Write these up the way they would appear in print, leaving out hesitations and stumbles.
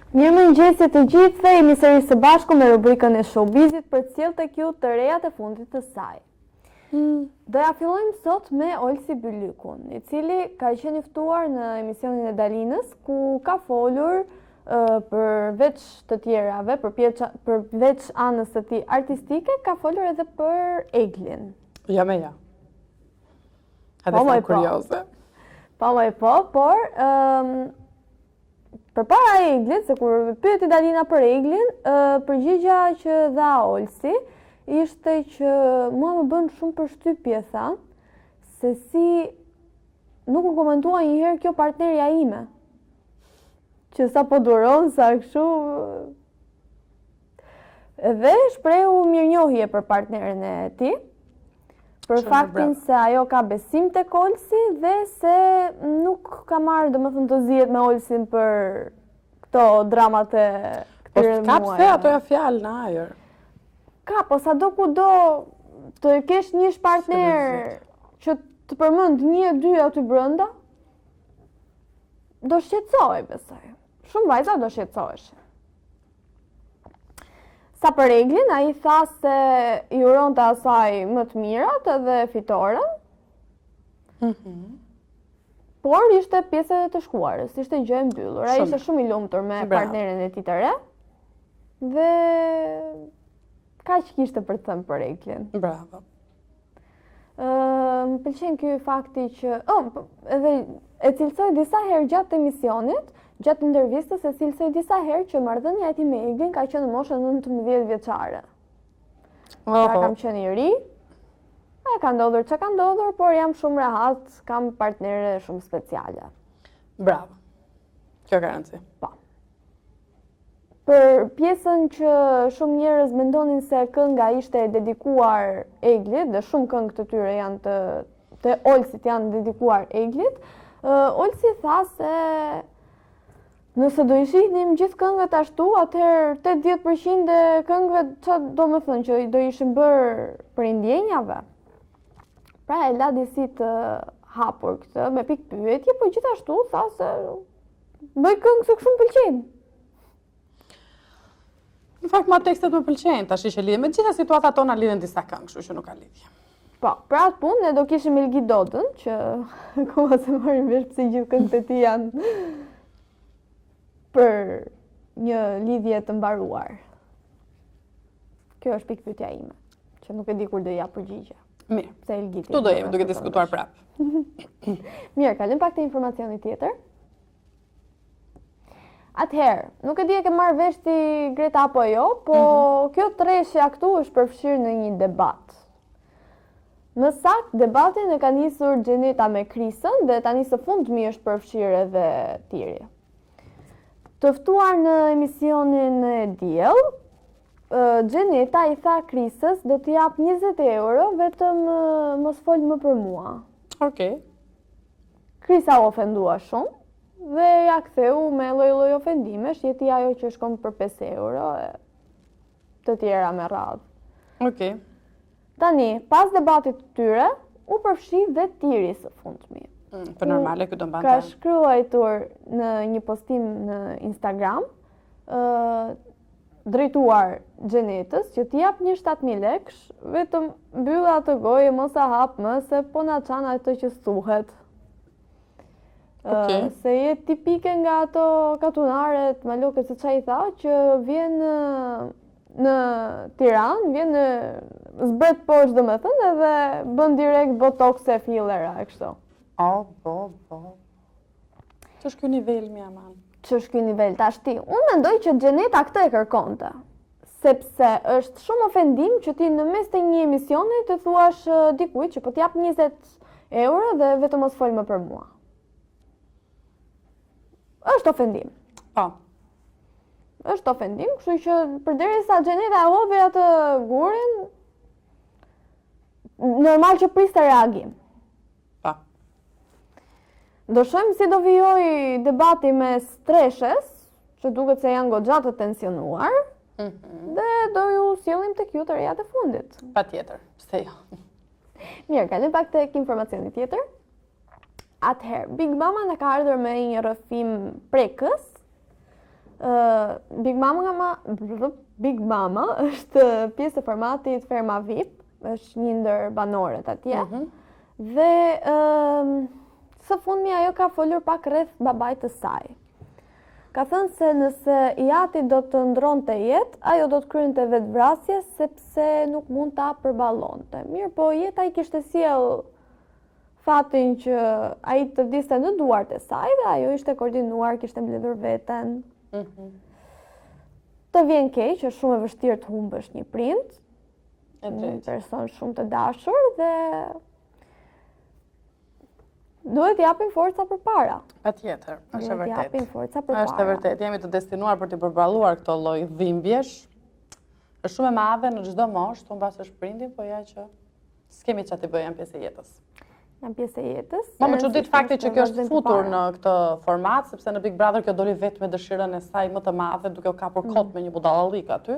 Mirëmëngjesi të gjithëve, jemi sërish së bashku me rubrikën e showbizit për të sjellë tek ju të rejat e fundit të saj. Doja fillojmë sot me Olsi Bylykun, i cili ka qenë i ftuar në emisionin e Dalinës, ku ka folur përveç të tjerave, përveç anës së tij artistike, ka folur edhe për Eglin. Ja me ja. Edhe sa kurioze. Por përpara Eglit, se kur pyeti Dalina për Eglin, përgjigja që dha Olsi ishte që mua më bën shumë përshtypje, tha, se si nuk u komentua njëherë kjo partnerja ime. Që sa po duron, sa kështu. Edhe shprehu mirënjohje për partnerin e tij, për faktin se ajo ka besim tek Olsi dhe se nuk ka marrë domethënë të zihet me Olsin për këto dramat e këtyre muajve. Ka pse ato ja fjalë në ajër. Ka, po sado kudo të kesh një partner që të përmend 1-2 aty brenda, do shqetësohej, besoj. Shumë vajza do shqetësoheshin. Sa për Eglin, ai tha se i uronte asaj më të mirat edhe fitoren, por ishte pjesë e të shkuarës, ishte gjë e mbyllur. Ai ishte shumë i lumtur me partnerin e tij të re, dhe kaq kishte për të thënë për Eglin. Bravo. Më pëlqen ky fakti që edhe e cilësoj disa herë gjatë emisionit, gjatë intervistës e cilësoj disa herë që marrëdhënia e tij me Eglin ka qenë në moshën 19 vjeçare. Pra kam qenë i ri, ka ndodhur që ka ndodhur, por jam shumë rehat, kam partnere shumë speciale. Bravo. Kjo garanci. Po. Për pjesën që shumë njerëz mendonin se kënga ishte dedikuar Eglit, dhe shumë këngë të tyre janë të Olsit janë dedikuar Eglit, Olsi tha se nëse do i shihnim gjithë këngët ashtu, atëherë 80% e këngëve çfarë do të thënë që do ishin bërë për indjenjave. Pra e la disi të hapur këtë me pikë pyetje, por gjithashtu tha se bëj këngë se kështu më pëlqejnë. Në fakt ma tekstet më pëlqejnë, tash që lidhen me gjitha situatat tona lidhen disa këngë, kështu që nuk ka lidhje. Po, për atë punë ne do kishim Elgi Dodën, që akoma se marrim vesh pse gjithë këngët e tij janë për një lidhje të mbaruar. Kjo është pikpyetja ime, që nuk e di kur do ja përgjigje. Mirë. Pse Elgi? Ktu do jemi duke diskutuar prapë. Mirë, kalim pak te informacioni tjetër. Atëherë, nuk e di e ke marrë vesh ti Greta apo jo, po kjo treshja këtu është përfshirë në një debat. Më saktë, debatin e ka nisur Gjeneta me Krisën dhe tani së fundmi është përfshirë edhe Tiri. Të ftuar në emisionin e diell, Gjeneta i tha Krisës do t'i jap 20 euro vetëm mos fol më për mua. Okej. Krisa u ofendua shumë dhe ja ktheu me lloj-lloj ofendimesh, jeti ajo që shkon për 5 euro e të tjera me radhë. Okej. Tani, pas debatit të tyre, u përfshi dhe Tiri së fundmi. Për normale këtë do mban. Ka shkruar në një postim në Instagram, drejtuar Gjenetës që t'i jap një 7.000 lekësh, vetëm mbyll atë gojë, mos a hap më, se po na çan ato që thuhet. Se je tipike nga ato katunaret maloke, se çai tha, që vjen në Tiranë, vjen në zbret poshtë domethënë edhe bën direkt botox e fillera e kështu. Po. Që është ky nivel mi aman? Që është ky nivel tash ti? Unë mendoj që Gjeneta këtë e kërkonte. Sepse është shumë ofendim që ti në mes të një emisioni të thuash dikujt që po t'jap 20 euro dhe vetëm mos fol më për mua. Është ofendim. Po. Është ofendim, kështu që përderisa Gjeneta e hodhi atë gurin, normal që priste reagim. Po. Do shohim si do vijoj debati mes Treshes, që duket se janë goxha të tensionuar, dhe do ju sjellim tek ju të rejat e fundit. Patjetër, pse jo. Mirë, kalim pak tek informacioni tjetër. Atëherë, Big Mama në ka ardhur me një rrëfim prekës, Big Mama është pjesë e formatit Ferma VIP, është një ndër banorët atje. Dhe së fundmi ajo ka folur pak rreth babait të saj. Ka thënë se nëse Jati do të ndronte jetë, ajo do të kryente vetvrasje sepse nuk mund ta përballonte. Mirë, po jeta i kishte sjell fatin që ai të vdiste në duart e saj dhe ajo ishte koordinuar, kishte mbledhur veten. Të vjen keq, është shumë e vështirë të humbësh një prind, një person shumë të dashur dhe duhet t'japim forca përpara. Patjetër, është e vërtet. T'japim forca përpara. Është e vërtet, jemi të destinuar për të përballuar këto lloj dhimbjesh. Është shumë e madhe në çdo moshë, tu mbas është prindi, po ja që s'kemi çfarë të bëjmë, janë pjesë e jetës. Janë pjesë e jetës. Më çudit fakti që kjo është futur në këtë format, sepse në Big Brother kjo doli vetëm me dëshirën e saj më të madhe, duke u kapur kot me një budallallik aty,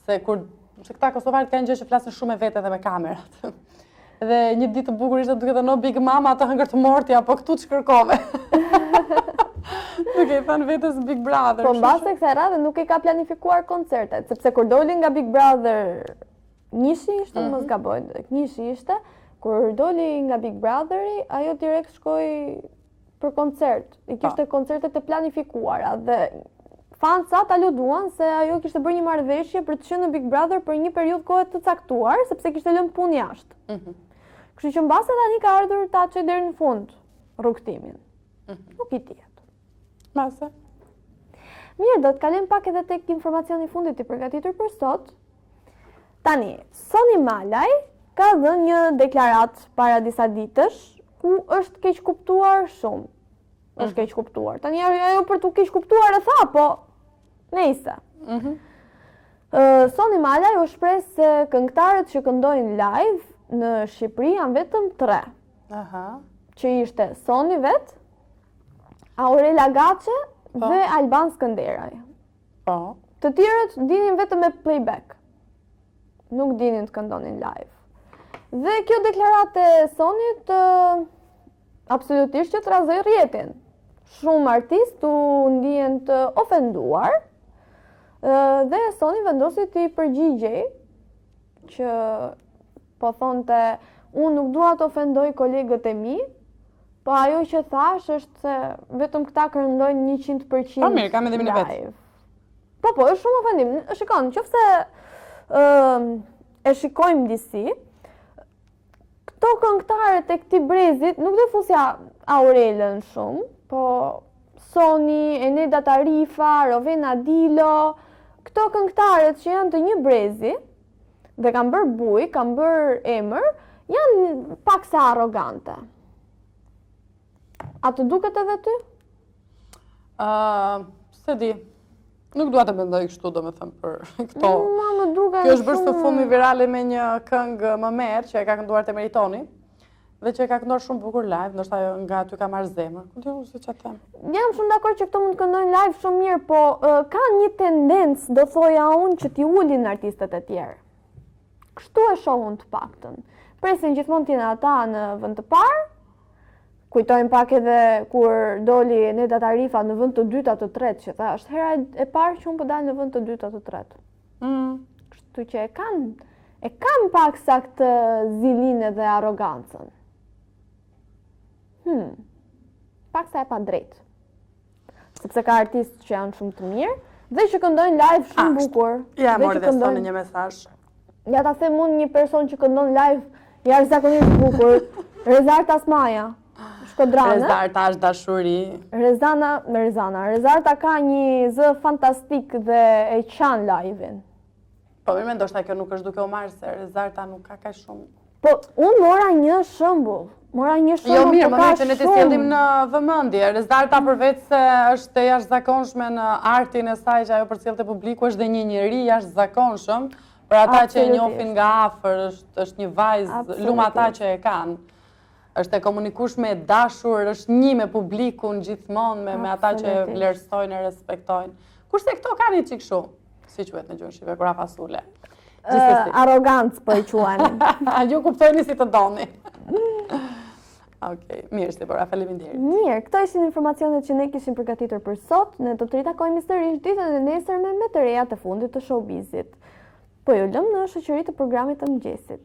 se këta kosovarët kanë gjë që flasin shumë me vete dhe me kamerat. Dhe një ditë të bukur ishte duke thënë Big Mama të hëngër të morti apo këtu të shkërkove. Duke i thënë vetës Big Brother. Po mbas e kësaj radhe nuk i ka planifikuar koncertet, sepse kur doli nga Big Brother Nishi ishte, mos gaboj, Nishi ishte, kur doli nga Big Brotheri, ajo direkt shkoi për koncert. I kishte koncertet e planifikuara dhe fansat aluduan se ajo kishte bërë një marrëveshje për të qenë në Big Brother për një periudhë kohe të caktuar, sepse kishte lënë punë jashtë. Kështu që mbase tani ka ardhur ta çojë deri në fund rrugtimin. Nuk i dihet. Mbase. Mirë, do të kalojmë pak edhe tek informacioni i fundit i përgatitur për sot. Tani, Soni Malaj ka dhënë një deklarat para disa ditësh ku është keq kuptuar shumë. Është keq kuptuar. Tani ajo për të keq kuptuar e tha, po nejse. Soni Malaj u shpreh se këngëtarët që këndojnë live në Shqipëri janë vetëm 3. Që ishte Soni vet, Aurela Gaçe dhe Alban Skënderaj. Të tjerët dinin vetëm me playback. Nuk dinin të këndonin live. Dhe kjo deklarate e Sonit absolutisht që të razoi rrjetin. Shumë artistë u ndihen të ofenduar dhe Soni vendosi t'i përgjigjej që po thonte unë nuk dua të ofendoj kolegët e mi, po ajo që thash është se vetëm këta këndojnë 100% Po mirë, kam edhe minë vetë. Po, është shumë ofendim. Shikon, nëse e shikojmë disi, këto këngëtarët e këtij brezit, nuk do fusja Aurelën shumë, po Soni, Eneda Tarifa, Rovena Dilo, këto këngëtarët që janë të një brezi dhe kanë bërë buj, kanë bërë emër, janë paksa arrogante. A të duket edhe ty? Se di. Nuk dua të mendoj kështu, domethënë për këto. Më duket. Kjo është bërë së fumi virale me një këngë më merr që e ka kënduar te Meritoni dhe që e ka kënduar shumë bukur live, ndoshta ajo nga aty ka marrë zemër. Ku diu se çfarë them. Jam shumë dakord që këto mund të këndojnë live shumë mirë, po kanë një tendencë, do thoja unë, që t'i ulin artistët e tjerë. Kështu e shohun të paktën. Presin gjithmonë t'jenë ata në vend të parë. Kujtojmë pak edhe kur doli Eneda Tarifa në vend të dytë të tretë, që tha, është hera e parë që unë po dal në vend të dytë të tretë. Kështu që e kanë paksa këtë zilinë dhe arrogancën. Paksa e pa drejtë. Sepse ka artistë që janë shumë të mirë dhe që këndojnë live shumë bukur. Ja, mori dhe Soni një mesazh. Ja ta them unë një person që këndon live jashtëzakonisht bukur, Rezarta Asmaja. Rezarta është dashuri. Rezarta ka një zë fantastik dhe e qan live-in. Po mirë, ndoshta kjo nuk është duke u marrë se Rezarta nuk ka kaq shumë. Po unë mora një shembull. Jo mirë, më mirë që ne të sjellim në vëmendje. Rezarta përveç se është e jashtëzakonshme në artin e saj që ajo përcjellte publiku, është dhe një njerëz jashtëzakonshëm. Për ata që e njohin nga afër, është një vajzë lumata që e kanë. Është e komunikueshme, e dashur, është një me publikun gjithmonë, me ata që e vlerësojnë e respektojnë. Kurse këto kanë një çik kështu, si quhet në gjuhën shqipe, kura fasule. Arrogancë po e quajnë. Ju kuptojni si të doni. Okej, mirë, Sibora, faleminderit. Mirë, këto ishin informacionet që ne kishim përgatitur për sot. Ne do të ritakojmë sërish ditën e nesërme me të reja të fundit të showbizit. Po ju lëm në shoqëri të programit të mëngjesit.